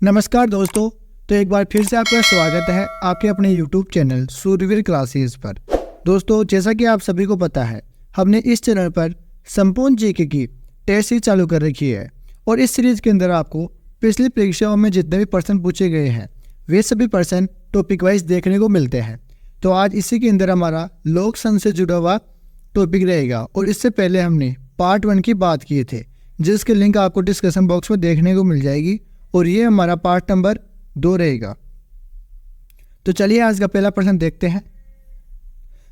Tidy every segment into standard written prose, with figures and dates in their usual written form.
नमस्कार दोस्तों। तो एक बार फिर से आपका स्वागत है आपके अपने YouTube चैनल सूर्यवीर क्लासेस पर। दोस्तों, जैसा कि आप सभी को पता है, हमने इस चैनल पर संपूर्ण जीके की टेस्ट सीरीज चालू कर रखी है और इस सीरीज के अंदर आपको पिछली परीक्षाओं में जितने भी प्रश्न पूछे गए हैं वे सभी प्रश्न टॉपिक वाइज देखने को मिलते हैं। तो आज इसी के अंदर हमारा लोक संघ से जुड़ा हुआ टॉपिक रहेगा और इससे पहले हमने पार्ट 1 की बात किए थे, जिसके लिंक आपको डिस्क्रिप्शन बॉक्स में देखने को मिल जाएगी और ये हमारा पार्ट नंबर 2 रहेगा। तो चलिए आज का पहला प्रश्न देखते हैं।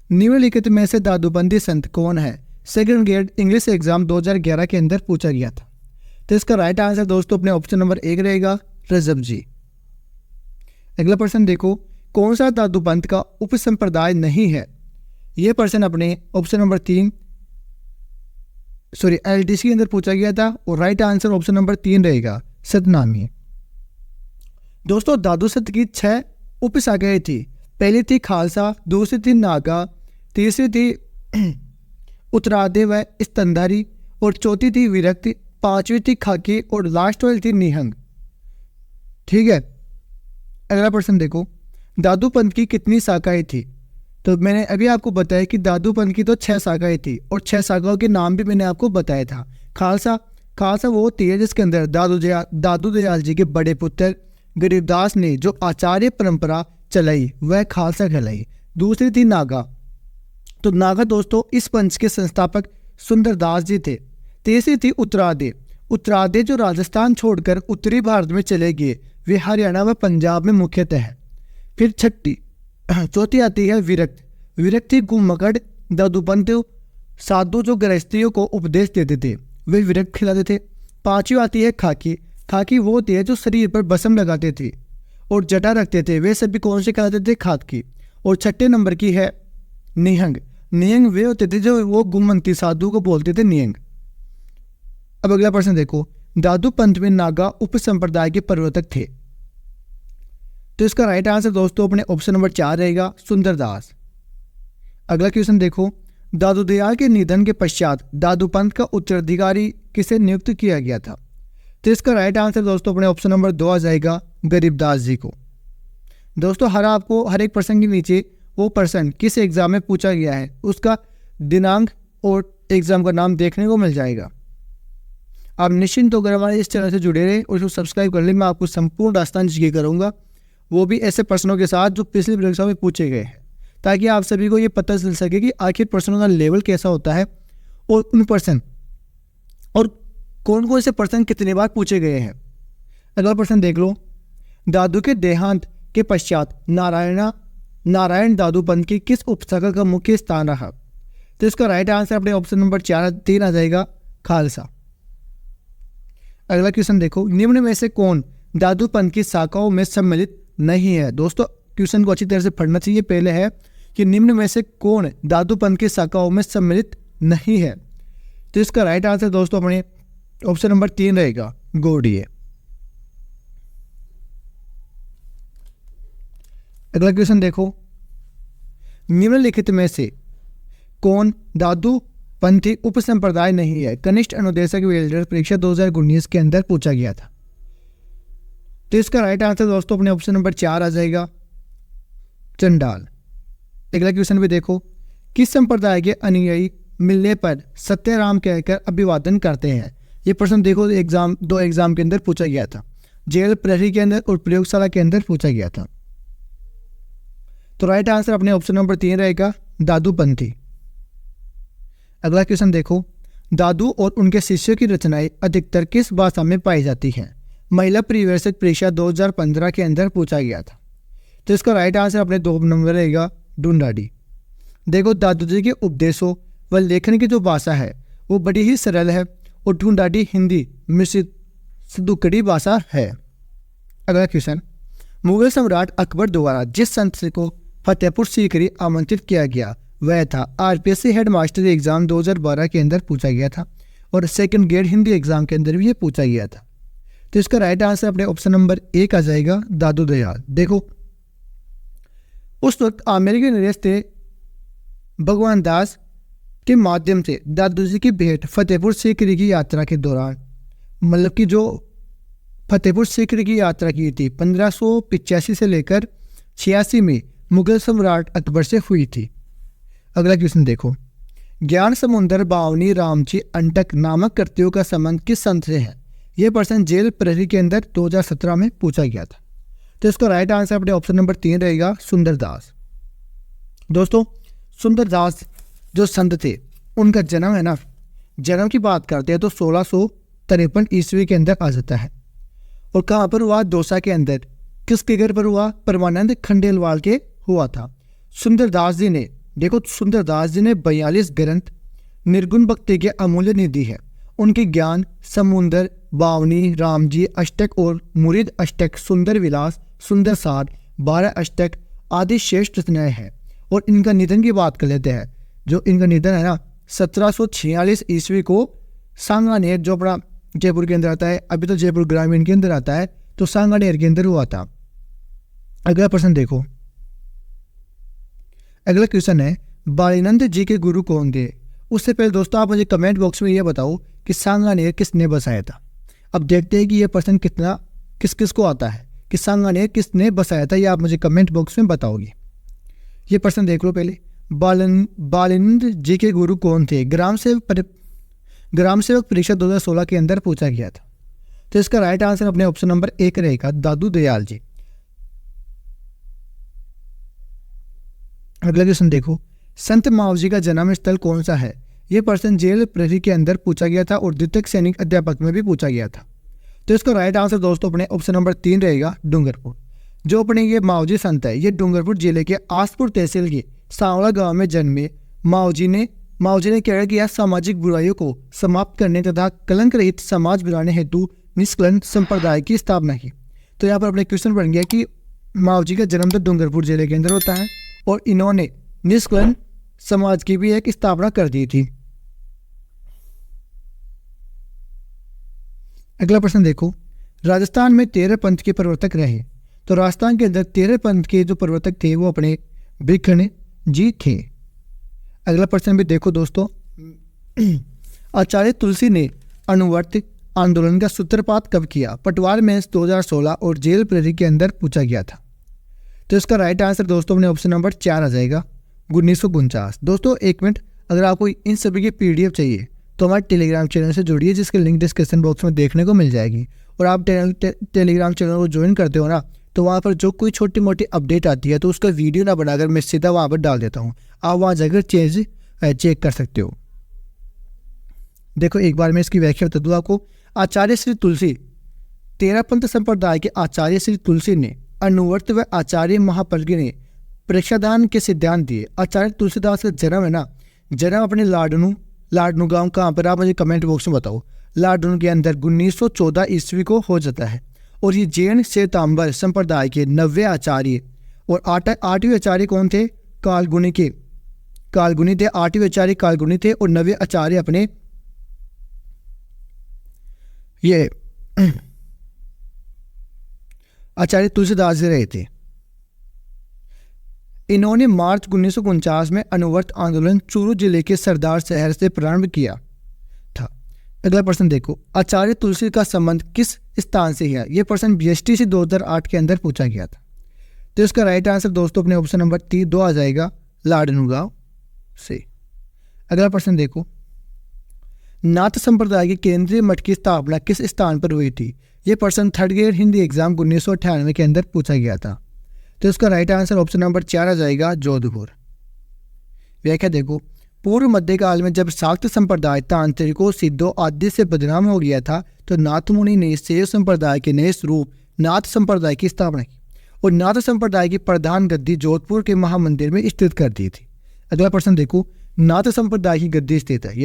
निम्नलिखित में से दादूबंदी संत कौन है? सेकंड ग्रेड इंग्लिश एग्जाम 2011 के अंदर पूछा गया था। तो इसका राइट आंसर दोस्तों अपने ऑप्शन नंबर 1 रहेगा, रजब जी। अगला प्रश्न देखो, कौन सा दादू पंथ का उपसंप्रदाय नहीं है? यह प्रश्न अपने ऑप्शन नंबर 3 एलडीसी के अंदर पूछा गया था और राइट आंसर ऑप्शन नंबर 3 रहेगा, सतनामी। दोस्तों, दादू संत की 6 उपशाखाएं थी। पहली थी खालसा, दूसरी थी नागा, तीसरी थी उत्तरादे व स्तनधारी और चौथी थी विरक्ति, पांचवी थी खाकी और लास्ट वाली थी निहंग। ठीक है। अगला प्रश्न देखो, दादू पंथ की कितनी शाखाएं थी? तो मैंने अभी आपको बताया कि दादू पंथ की तो 6 शाखाएं थी और 6 शाखाओं के नाम भी मैंने आपको बताया था। खालसा वो होती है जिसके अंदर दादू दयाल जी के बड़े पुत्र गरीबदास ने जो आचार्य परंपरा चलाई वह खालसा कहलाई। दूसरी थी नागा। तो नागा दोस्तों इस पंथ के संस्थापक सुंदरदास जी थे। तीसरी थी उत्तरादे जो राजस्थान छोड़कर उत्तरी भारत में चले गए, वे हरियाणा व पंजाब में मुख्यतः है। फिर चौथी आती है विरक्त थी गुम्मकड़ दादूपंथ साधु जो गृहस्थियों को उपदेश देते थे, वे विरक्त खिलाते थे। पांचवी आती है खाकी वो होती है जो शरीर पर बसम लगाते थे और जटा रखते थे, वे सभी कौन से कहलाते थे? खाकी। और छठे नंबर की है निहंग वे होते थे जो वो गुमंती साधु को बोलते थे निहंग। अब अगला प्रश्न देखो, दादू पंथ में नागा उपसंप्रदाय के प्रवर्तक थे। तो इसका राइट आंसर दोस्तों अपने ऑप्शन नंबर 4 रहेगा, सुंदरदास। अगला क्वेश्चन देखो, दादू दयाल के निधन के पश्चात दादू पंथ का उत्तराधिकारी किसे नियुक्त किया गया था? तो इसका राइट आंसर दोस्तों अपने ऑप्शन नंबर 2 आ जाएगा, गरीबदास जी को। दोस्तों आपको हर एक प्रश्न के नीचे वो प्रश्न किस एग्जाम में पूछा गया है उसका दिनांक और एग्जाम का नाम देखने को मिल जाएगा। आप निश्चिंत होकर हमारे इस चैनल से जुड़े रहे और इसको सब्सक्राइब कर ले। मैं आपको संपूर्ण राजस्थान जीके करूँगा, वो भी ऐसे प्रश्नों के साथ जो पिछली परीक्षा में पूछे गए हैं, ताकि आप सभी को ये पता चल सके कि आखिर प्रश्नों का लेवल कैसा होता है और उन प्रश्न और कौन कौन से प्रश्न कितने बार पूछे गए हैं। अगला प्रश्न देख लो, दादू के देहांत के पश्चात नारायण दादू पंथ की किस उपशाखा का मुख्य स्थान रहा? तो इसका राइट आंसर अपने ऑप्शन नंबर 3 आ जाएगा, खालसा। अगला क्वेश्चन देखो, निम्न में से कौन दादू पंथ की शाखाओं में सम्मिलित नहीं है? दोस्तों क्वेश्चन को अच्छी तरह से पढ़ना चाहिए। पहले है कि निम्न में से कौन दादू पंथ की शाखाओं में सम्मिलित नहीं है? तो इसका राइट आंसर दोस्तों अपने ऑप्शन नंबर 3 रहेगा, गौड़िए। अगला क्वेश्चन देखो, निम्नलिखित में से कौन दादू पंथी उपसंप्रदाय नहीं है? कनिष्ठ अनुदेशक वेल्डर परीक्षा 2019 के अंदर पूछा गया था। तो इसका राइट आंसर दोस्तों अपने ऑप्शन नंबर 4 आ जाएगा, चंडाल। अगला क्वेश्चन भी देखो, किस संप्रदाय के अनुयायी मिलने पर सत्यराम कहकर अभिवादन करते हैं? ये प्रश्न देखो 2 एग्जाम के अंदर पूछा गया था, जेल प्रहरी के अंदर और प्रयोगशाला के अंदर पूछा गया था। तो राइट आंसर अपने ऑप्शन नंबर 3 रहेगा, दादू पंथी। अगला क्वेश्चन देखो, दादू और उनके शिष्यों की रचनाएं अधिकतर किस भाषा में पाई जाती हैं? महिला परिवेशक परीक्षा 2015 के अंदर पूछा गया था। तो इसका राइट आंसर अपने 2 नंबर रहेगा, ढूंढाड़ी। देखो, दादू जी के उपदेशों व लेखन की जो भाषा है वो बड़ी ही सरल है और ढूंढाड़ी हिंदी मिश्रित सदुकड़ी भाषा है। अगला क्वेश्चन, मुगल सम्राट अकबर द्वारा जिस संत को फतेहपुर सीकरी आमंत्रित किया गया वह था? आरपीएससी हेडमास्टर एग्जाम 2012 के अंदर पूछा गया था और सेकंड ग्रेड हिंदी एग्जाम के अंदर भी ये पूछा गया था। तो इसका राइट आंसर अपने ऑप्शन नंबर 1 आ जाएगा, दादू दयाल। देखो, उस वक्त आमेर के नरेश थे भगवान दास के माध्यम से दादू जी की भेंट फतेहपुर सीकरी की यात्रा के दौरान, मतलब कि जो फतेहपुर सीकरी की यात्रा की थी? 1585 से लेकर 86 में मुगल सम्राट अकबर से हुई थी। अगला क्वेश्चन देखो, ज्ञान समुंदर बावनी रामजी अंटक नामक कृतियों का संबंध किस संत से है? यह प्रश्न जेल प्रहरी के अंदर 2017 में पूछा गया था। तो इसका राइट आंसर अपने ऑप्शन नंबर 3 रहेगा, सुंदरदास। दोस्तों, सुंदरदास जो संत थे उनका जन्म है ना, जन्म की बात करते हैं तो 1653 ईस्वी के अंदर आ जाता है। और कहाँ पर हुआ? दौसा के अंदर। किस फिगर पर हुआ? परमानंद खंडेलवाल के हुआ था। सुंदरदास जी ने, देखो सुंदरदास जी ने 42 ग्रंथ निर्गुण भक्ति के अमूल्य निधि है। उनके ज्ञान समुंदर, बावनी, रामजी अष्टक और मुरीद अष्टक, सुंदर विलास, सुंदर सार, 12 अष्टक आदि श्रेष्ठ रचनाएं हैं। और इनका निधन की बात कर लेते हैं। जो इनका निधन है ना, 1746 ईस्वी को सांगानेर, जो अपना जयपुर के अंदर आता है, अभी तो जयपुर ग्रामीण के अंदर आता है, तो सांगानेर के अंदर हुआ था। अगला प्रश्न देखो, अगला क्वेश्चन है, बालीनंद जी के गुरु कौन थे? उससे पहले दोस्तों आप मुझे कमेंट बॉक्स में ये बताओ कि सांगानेर किसने बसाया था। अब देखते हैं कि ये प्रश्न कितना किस किस को आता है कि सांगानेर किसने बसाया था, ये आप मुझे कमेंट बॉक्स में बताओगे। ये प्रश्न देख लो पहले, बालीनंद जी के गुरु कौन थे? ग्राम सेवक परीक्षा 2016 के अंदर पूछा गया था। तो इसका राइट आंसर अपने ऑप्शन नंबर 1 रहेगा, दादू दयाल जी। अगला क्वेश्चन देखो, संत मावजी का जन्म स्थल कौन सा है? यह प्रश्न जेल प्रहरी के अंदर पूछा गया था और द्वितीय सैनिक अध्यापक में भी पूछा गया था। तो इसका राइट आंसर दोस्तों अपने ऑप्शन नंबर 3 रहेगा, डूंगरपुर। जो अपने ये मावजी संत है, ये डूंगरपुर जिले के आसपुर तहसील के सांवला गांव में जन्मे। मावजी ने क्या किया? सामाजिक बुराइयों को समाप्त करने तथा कलंक रहित समाज बनाने हेतु निष्कलंक संप्रदाय की स्थापना की। तो यहाँ पर अपने क्वेश्चन बन गया कि मावजी का जन्म तो डूंगरपुर जिले के अंदर होता है और इन्होंने निष्कलंक समाज की भी एक स्थापना कर दी थी। अगला प्रश्न देखो, राजस्थान में 13 पंथ के प्रवर्तक रहे। तो राजस्थान के अंदर 13 पंथ के जो प्रवर्तक थे वो अपने भिखण जी थे। अगला प्रश्न भी देखो दोस्तों, आचार्य तुलसी ने अनुवर्त आंदोलन का सूत्रपात कब किया? पटवार में 2016 और जेल प्रहरी के अंदर पूछा गया था। तो इसका राइट आंसर दोस्तों अपने ऑप्शन नंबर 4 आ जाएगा, 1949। दोस्तों एक मिनट, अगर आपको इन सभी की PDF चाहिए तो हमारे टेलीग्राम चैनल से जुड़िए, जिसके लिंक डिस्क्रिप्शन बॉक्स में देखने को मिल जाएगी। और आप टेलीग्राम चैनल को ज्वाइन करते हो ना, तो वहाँ पर जो कोई छोटी मोटी अपडेट आती है तो उसका वीडियो ना बनाकर मैं सीधा वहाँ पर डाल देता हूँ, आप वहाँ जाकर चेक कर सकते हो। देखो एक बार मैं इसकी व्याख्या बता दूँ आपको। आचार्य श्री तुलसी, 13 पंथ संप्रदाय के आचार्य श्री तुलसी ने अनुवर्त व आचार्य महापल्की ने परीक्षादान के सिद्धांत दिए। आचार्य तुलसीदास का जन्म है ना, जन्म अपने लाडनू गांव, कहाँ पर आप मुझे कमेंट बॉक्स में बताओ। लाडनू के अंदर 1914 ईस्वी को हो जाता है। और ये जैन श्वेतांबर संप्रदाय के 90 आचार्य और 8वें आचार्य कौन थे? कालगुनी थे। 8वें आचार्य कालगुनी थे और 90 आचार्य अपने ये आचार्य तुलसीदास जी रहे थे। इन्होंने मार्च 1949 में अनुवर्त आंदोलन चूरू जिले के सरदार शहर से प्रारंभ किया था। अगला प्रश्न देखो, आचार्य तुलसी का संबंध किस स्थान से है? यह प्रश्न BSTC 2008 के अंदर पूछा गया था। तो इसका राइट आंसर दोस्तों अपने ऑप्शन नंबर 2 आ जाएगा, लाडनू गांव से। अगला प्रश्न देखो, नाथ संप्रदाय के केंद्रीय मठ की स्थापना किस स्थान पर हुई थी? यह प्रश्न 3rd ग्रेड हिंदी एग्जाम 1998 के अंदर पूछा गया था। तो इसका राइट आंसर ऑप्शन नंबर 4 आ जाएगा, जोधपुर। व्याख्या देखो, पूर्व मध्यकाल में जब शाक्त संप्रदाय तांत्रिकों, सिद्धों आदि से बदनाम हो गया था तो नाथ मुनि ने शैव संप्रदाय के नए स्वरूप नाथ संप्रदाय की स्थापना की और नाथ संप्रदाय की प्रधान गद्दी जोधपुर के महामंदिर में स्थित कर दी थी। अगला प्रश्न देखो, नाथ संप्रदाय की गद्दी स्थित है,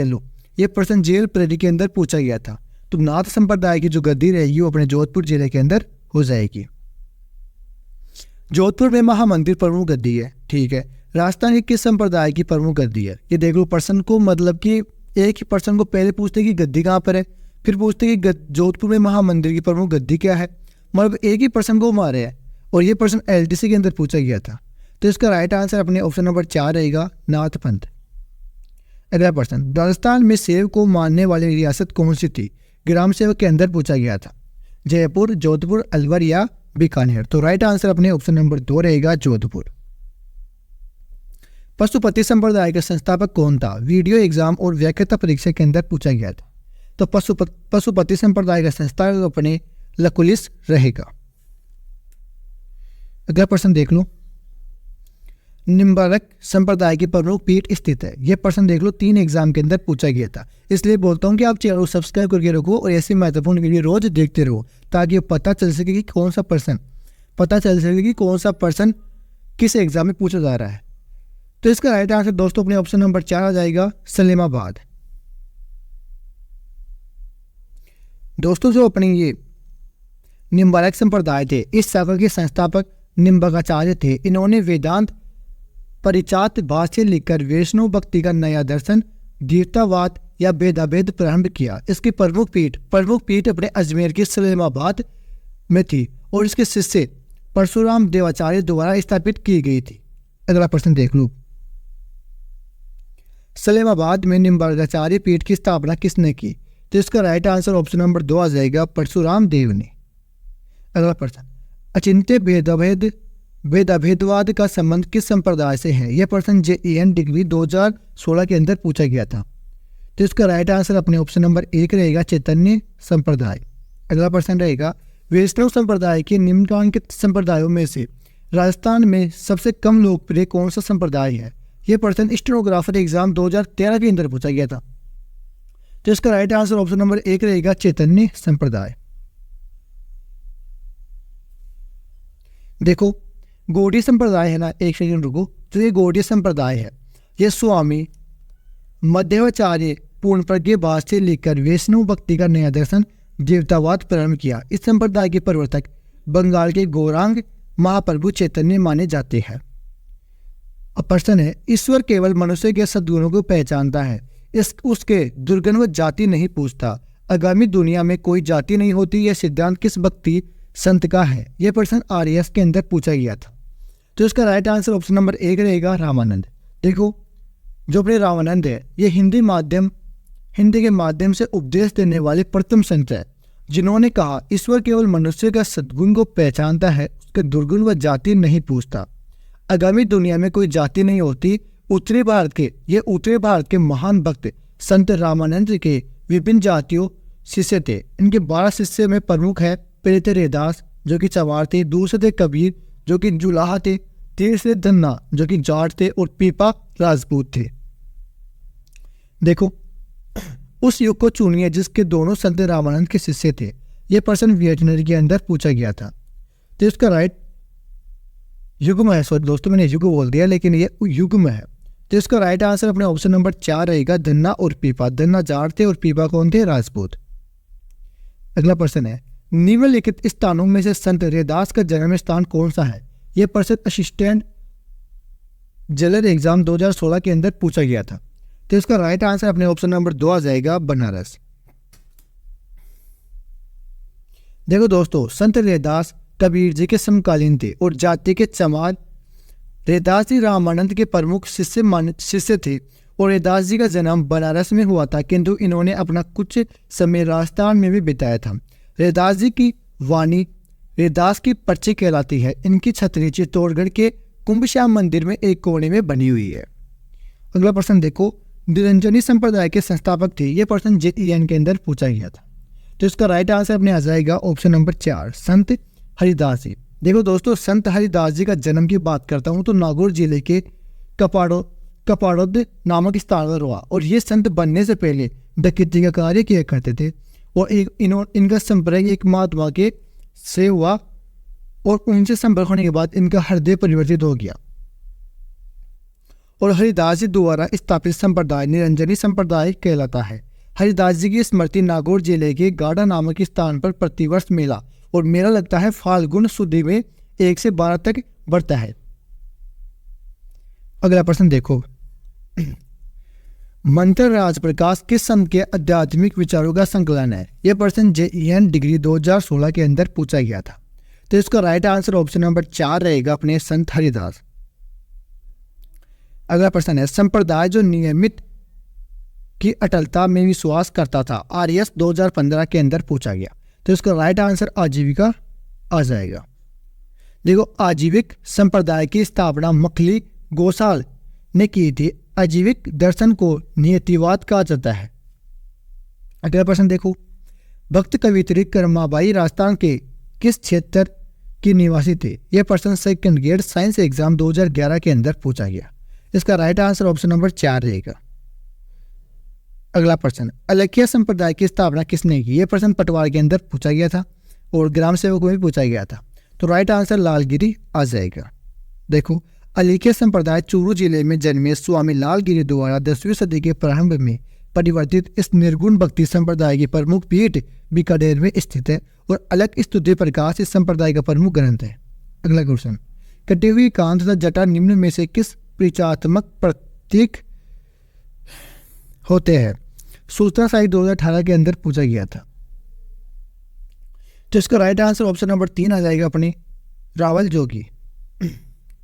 ये प्रश्न जेल प्रहरी के अंदर पूछा गया था। तो नाथ संप्रदाय की जो गद्दी रहेगी वो अपने जोधपुर जिले के अंदर हो जाएगी। जोधपुर में महामंदिर प्रमुख गद्दी है, ठीक है। राजस्थान की किस संप्रदाय की प्रमुख गद्दी है? ये देख लो प्रश्न को, मतलब कि एक ही प्रश्न को पहले पूछते कि गद्दी कहाँ पर है, फिर पूछते कि जोधपुर में महामंदिर की प्रमुख गद्दी क्या है। मतलब एक ही प्रश्न को मारे है और ये प्रश्न LTC के अंदर पूछा गया था। तो इसका राइट आंसर अपने ऑप्शन नंबर 4 रहेगा, नाथ पंथ। अगला प्रश्न, राजस्थान में सेव को मानने वाली रियासत कौन सी थी? ग्राम सेवक के अंदर पूछा गया था। जयपुर, जोधपुर, अलवर या बीकानेर। तो राइट आंसर अपने ऑप्शन नंबर 2 रहेगा जोधपुर। पशुपति संप्रदाय का संस्थापक कौन था? वीडियो एग्जाम और व्याख्याता परीक्षा के अंदर पूछा गया था। तो पशुपति संप्रदाय का संस्थापक अपने लकुलिस रहेगा। अगला प्रश्न देख लो। निम्बारक संप्रदाय की प्रमुख पीठ स्थित है। यह प्रश्न देख लो, 3 एग्जाम के अंदर पूछा गया था। इसलिए बोलता हूँ कि आप चैनल को सब्सक्राइब करके रखो और ऐसी महत्वपूर्ण वीडियो रोज देखते रहो, ताकि पता चल सके कि कौन सा प्रश्न किस एग्जाम में पूछा जा रहा है। तो इसका राइट आंसर दोस्तों अपने ऑप्शन नंबर 4 आ जाएगा, सलेमाबाद। दोस्तों जो अपने ये निम्बारक संप्रदाय थे, इस शाखा के संस्थापक निम्बकाचार्य थे। इन्होंने वेदांत परिचात भाष्य लिखकर वैष्णव भक्ति का नया दर्शन देवतावाद या भेदाभेद प्रारंभ किया। इसकी प्रमुख पीठ अपने अजमेर के सलेमाबाद में थी और इसके शिष्य परशुराम देवाचार्य द्वारा स्थापित की गई थी। अगला प्रश्न देख लो। सलेमाबाद में निम्बारकाचार्य पीठ की स्थापना किसने की? तो इसका राइट आंसर ऑप्शन नंबर 2 आ जाएगा, परशुराम देव ने। अगला प्रश्न, अचिंत्य भेदाभेदवाद का संबंध किस संप्रदाय से है? यह प्रश्न JEN डिग्री 2016 के अंदर पूछा गया था। तो इसका राइट आंसर अपने ऑप्शन नंबर 1 रहेगा, चैतन्य संप्रदाय। अगला प्रश्न रहेगा, वैष्णव संप्रदाय के निम्नलिखित संप्रदायों में से राजस्थान में सबसे कम लोकप्रिय कौन सा संप्रदाय है? यह प्रश्न स्टेनोग्राफर एग्जाम 2013 के अंदर पूछा गया था। तो इसका राइट आंसर ऑप्शन नंबर 1 रहेगा, चैतन्य संप्रदाय। देखो गौड़ीय संप्रदाय है ना, एक सेकंड रुको। तो ये गौड़ीय संप्रदाय है, ये स्वामी मध्वाचार्य पूर्ण प्रज्ञ भाष्य लिखकर वैष्णव भक्ति का नया दर्शन देवतावाद प्रारंभ किया। इस संप्रदाय के प्रवर्तक बंगाल के गौरांग महाप्रभु चैतन्य माने जाते हैं। अब प्रश्न है, ईश्वर केवल मनुष्य के सद्गुणों को पहचानता है, उसके दुर्गुण व जाति नहीं पूछता। आगामी दुनिया में कोई जाति नहीं होती, यह सिद्धांत किस भक्ति संत का है? यह प्रश्न RAS के अंदर पूछा गया था। तो इसका राइट आंसर ऑप्शन नंबर 1 रहेगा, रामानंद। देखो जो अपने रामानंद है, ये हिंदी के माध्यम से उपदेश देने वाले प्रथम संत है, जिन्होंने कहा ईश्वर केवल मनुष्य का सद्गुण को पहचानता है, उसके दुर्गुण व जाति नहीं पूछता। आगामी दुनिया में कोई जाति नहीं होती। उत्तरी भारत के महान भक्त संत रामानंद के विभिन्न जातियों शिष्य थे। इनके 12 शिष्य में प्रमुख है, पहले थे रैदास जो कि चमार थे, दूसरे थे कबीर जो कि जुलाहा थे, तीसरे धन्ना जो कि जाट थे और पीपा राजपूत थे। देखो उस युग को चुनिए जिसके दोनों संत रामानंद के शिष्य थे। यह प्रश्न वियटनरी के अंदर पूछा गया था। तो इसका राइट युग्म है, सॉरी दोस्तों मैंने युग बोल दिया, लेकिन ये युग्म है। तो इसका राइट आंसर अपने ऑप्शन नंबर 4 रहेगा, धन्ना और पीपा। धन्ना जाट थे और पीपा कौन थे? राजपूत। अगला प्रश्न है, निम्नलिखित स्थानों में से संत रैदास का जन्म स्थान कौन सा है? यह प्रश्न असिस्टेंट जेलर एग्जाम 2016 के अंदर पूछा गया था। तो इसका राइट आंसर अपने ऑप्शन नंबर 2 आ जाएगा, बनारस। देखो दोस्तों, संत रैदास कबीर जी के समकालीन थे और जाति के चमार। रैदास जी रामानंद के प्रमुख शिष्य थे और रैदास जी का जन्म बनारस में हुआ था, किंतु इन्होंने अपना कुछ समय राजस्थान में भी बिताया था। रैदास जी की वाणी रैदास की पर्ची कहलाती है। इनकी छतरी चित्तौड़गढ़ के कुंभश्याम मंदिर में एक कोने में बनी हुई है। अगला प्रश्न देखो, निरंजनी संप्रदाय के संस्थापक थे। यह प्रश्न JEN के अंदर पूछा गया था। तो इसका राइट आंसर अपने आ जाएगा ऑप्शन नंबर 4, संत हरिदास जी। देखो दोस्तों, संत हरिदास जी का जन्म की बात करता हूँ तो नागौर जिले के कपाड़ोद नामक स्थान पर हुआ और ये संत बनने से पहले डकैती का कार्य किया करते थे और इनका संपर्क एक महात्मा के से हुआ और उनसे संपर्क होने के बाद इनका हृदय परिवर्तित हो गया और हरिदास जी द्वारा स्थापित संप्रदाय निरंजनी संप्रदाय कहलाता है। हरिदास जी की स्मृति नागौर जिले के गाढ़ा नामक स्थान पर प्रतिवर्ष मेला और मेला लगता है फाल्गुन सुदी में 1 से 12 तक बढ़ता है। अगला प्रश्न देखो, मंत्र राज प्रकाश किस संत के आध्यात्मिक विचारों का संकलन है? यह प्रश्न JEN डिग्री 2016 के अंदर पूछा गया था। तो इसका राइट आंसर ऑप्शन नंबर 4 रहेगा, अपने संत हरिदास। अगला प्रश्न है, संप्रदाय जो नियमित की अटलता में विश्वास करता था। RAS 2015 के अंदर पूछा गया। तो इसका राइट आंसर आजीविका आ जाएगा। देखो, आजीविक संप्रदाय की स्थापना मखली गोसाल ने की थी। आजीविक दर्शन को नियतिवाद कहा जाता है। अगला प्रश्न देखो, भक्त कवित्री कर्माबाई राजस्थान के किस क्षेत्र की निवासी थे? यह प्रश्न सेकंड ग्रेड साइंस एग्जाम 2011 के अंदर पूछा गया। इसका राइट आंसर ऑप्शन नंबर 4 रहेगा। अगला प्रश्न, अलखिया संप्रदाय की स्थापना किसने की? यह प्रश्न पटवार के अंदर पूछा गया था और ग्राम सेवक में भी पूछा गया था। तो राइट आंसर लालगिरी आ जाएगा। देखो, अलखिया संप्रदाय चूरू जिले में जन्मे स्वामी लालगिरी द्वारा 10वीं सदी के प्रारंभ में परिवर्तित इस निर्गुण भक्ति संप्रदाय की प्रमुख पीठ बीकानेर में स्थित है और अलग स्तुति प्रकाश इस संप्रदाय का प्रमुख ग्रंथ है। अगला क्वेश्चन, कटी हुई कांत तथा जटा निम्न में से किस परिचयात्मक प्रतीक होते हैं? सूचना साहित्य 2018 के अंदर पूछा गया था। तो इसका राइट आंसर ऑप्शन नंबर 3 आ जाएगा अपनी रावल जोगी।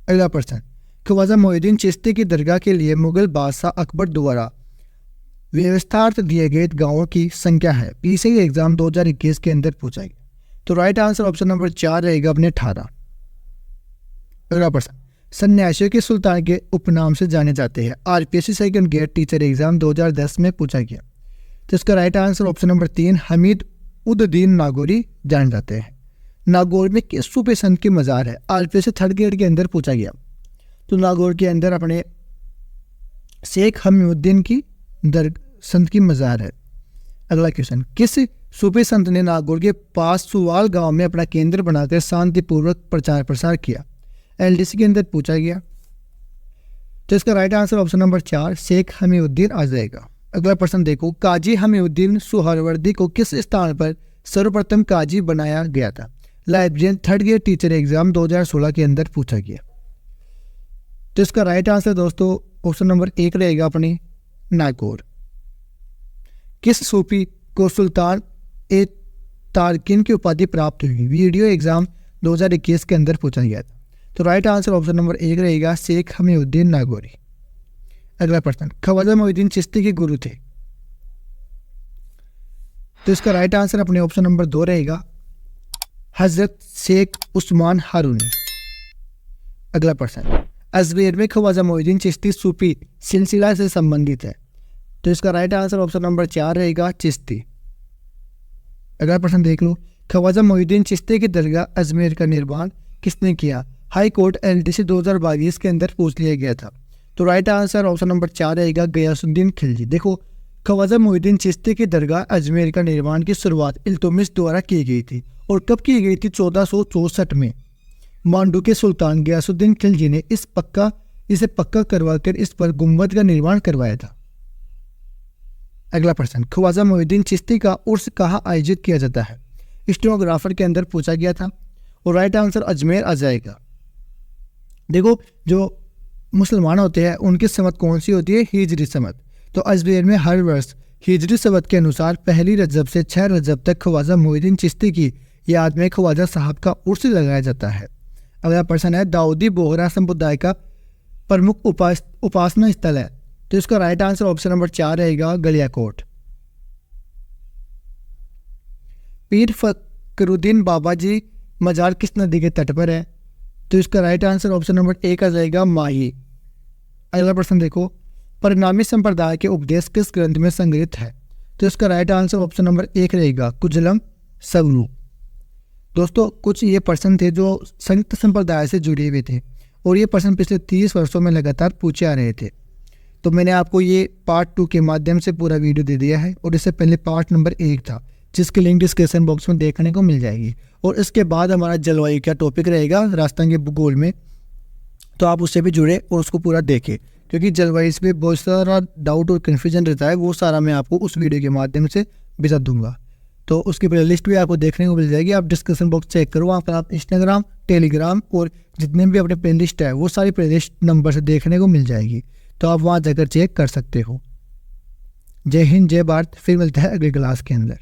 अगला प्रश्न, ख्वाजा मोइनुद्दीन चिश्ती की दरगाह के लिए मुगल बादशाह अकबर द्वारा व्यवस्थार्थ दिए गए गांवों की संख्या है? पीसीआई एग्जाम 2021 के अंदर पूछा गया। तो राइट आंसर ऑप्शन नंबर 4 रहेगा अपने 18। अगला प्रश्न, सन्यासियों के सुल्तान के उपनाम से जाने जाते हैं? RPSC second grade teacher exam 2010 में पूछा गया। तो इसका right answer option number 3 Hamiduddin Nagauri जाने जाते हैं। नागौर में किस सूफी संत की मज़ार है? आरपीएससी थर्ड ग्रेड के अंदर पूछा गया। तो नागौर के अंदर अपने शेख हमीउद्दीन की संत की मज़ार है। अगला क्वेश्चन, किस सूफी संत ने नागौर के पास सुवाल गांव में अपना केंद्र बनाकर शांतिपूर्वक प्रचार प्रसार किया? एलडीसी के अंदर पूछा गया। तो इसका right answer option number 4 Sheikh Hamiuddin आ जाएगा। अगला प्रश्न देखो, काजी हमीउद्दीन सुहरवर्दी को किस स्थान पर सर्वप्रथम काजी बनाया गया था? Librarian third grade teacher exam 2016 के अंदर पूछा गया। तो इसका राइट आंसर दोस्तों ऑप्शन नंबर 1 रहेगा अपनी नागौर। किस सूफी को सुल्तान ए तारकिन की उपाधि प्राप्त हुई? वीडियो एग्जाम 2021 के अंदर पूछा गया था। तो राइट आंसर ऑप्शन नंबर 1 रहेगा शेख हमीउद्दीन नागौरी। अगला प्रश्न, ख्वाजा मोइनुद्दीन चिश्ती के गुरु थे? तो इसका राइट आंसर अपने ऑप्शन नंबर 2 रहेगा हजरत शेख उस्मान हारूनी। अगला प्रश्न, अजमेर में ख्वाजा मोइनुद्दीन चिश्ती सूफी सिलसिला से संबंधित है? तो इसका राइट आंसर ऑप्शन नंबर 4 रहेगा चिश्ती। अगला प्रश्न देख लो, ख्वाजा मोइनुद्दीन चिश्ती की दरगाह अजमेर का निर्माण किसने किया? हाई कोर्ट एलडीसी 2022 के अंदर पूछ लिया गया था। तो राइट आंसर ऑप्शन नंबर 4 रहेगा गयासुद्दीन खिलजी। देखो, ख्वाजा मोइनुद्दीन चिश्ती की दरगाह अजमेर का निर्माण की शुरुआत इल्तुतमिश द्वारा की गई थी और कब की गई थी? 1464 में मांडू के सुल्तान गयासुद्दीन खिलजी ने इसे पक्का करवाकर इस पर गुंबद का निर्माण करवाया था। अगला प्रश्न, ख्वाजा मोइनुद्दीन चिश्ती का उर्स कहाँ आयोजित किया जाता है? स्टेनोग्राफर के अंदर पूछा गया था और राइट आंसर अजमेर आ जाएगा। देखो, जो मुसलमान होते हैं उनकी समत कौन सी होती है? हिजरी समत। तो अजमेर में हर वर्ष हिजरी समत के अनुसार 1 रजब से 6 रजब तक ख्वाजा मोइनुद्दीन चिश्ती की याद में ख्वाजा साहब का उर्स लगाया जाता है। अगला प्रश्न है, दाऊदी बोहरा संप्रदाय का प्रमुख उपासना स्थल है? तो इसका राइट आंसर ऑप्शन नंबर 4 रहेगा गलियाकोट। पीर फकरुद्दीन बाबा जी मजार किस नदी के तट पर है? तो इसका राइट आंसर ऑप्शन नंबर 1 आ जाएगा माही। अगला प्रश्न देखो, परिणामी संप्रदाय के उपदेश किस ग्रंथ में संग्रहित है? तो इसका राइट आंसर ऑप्शन नंबर 1 रहेगा कुजलम सवरू। दोस्तों, कुछ ये प्रश्न थे जो संयुक्त संप्रदाय से जुड़े हुए थे और ये प्रश्न पिछले 30 वर्षों में लगातार पूछे आ रहे थे। तो मैंने आपको ये पार्ट 2 के माध्यम से पूरा वीडियो दे दिया है और इससे पहले पार्ट नंबर 1 था जिसकी लिंक डिस्क्रिप्शन बॉक्स में देखने को मिल जाएगी। और इसके बाद हमारा जलवायु का टॉपिक रहेगा राजस्थान के भूगोल में, तो आप उससे भी जुड़े और उसको पूरा देखें, क्योंकि जलवायु पे बहुत सारा डाउट और कन्फ्यूजन रहता है। वो सारा मैं आपको उस वीडियो के माध्यम से बता दूंगा। तो उसकी प्ले लिस्ट भी आपको देखने को मिल जाएगी। आप डिस्क्रिप्शन बॉक्स चेक करो, वहाँ पर आप इंस्टाग्राम, टेलीग्राम और जितने भी अपने प्ले लिस्ट है वो सारी प्ले लिस्ट नंबर से देखने को मिल जाएगी। तो आप वहाँ जाकर चेक कर सकते हो। जय हिंद, जय भारत। फिर मिलता है अगली क्लास के अंदर।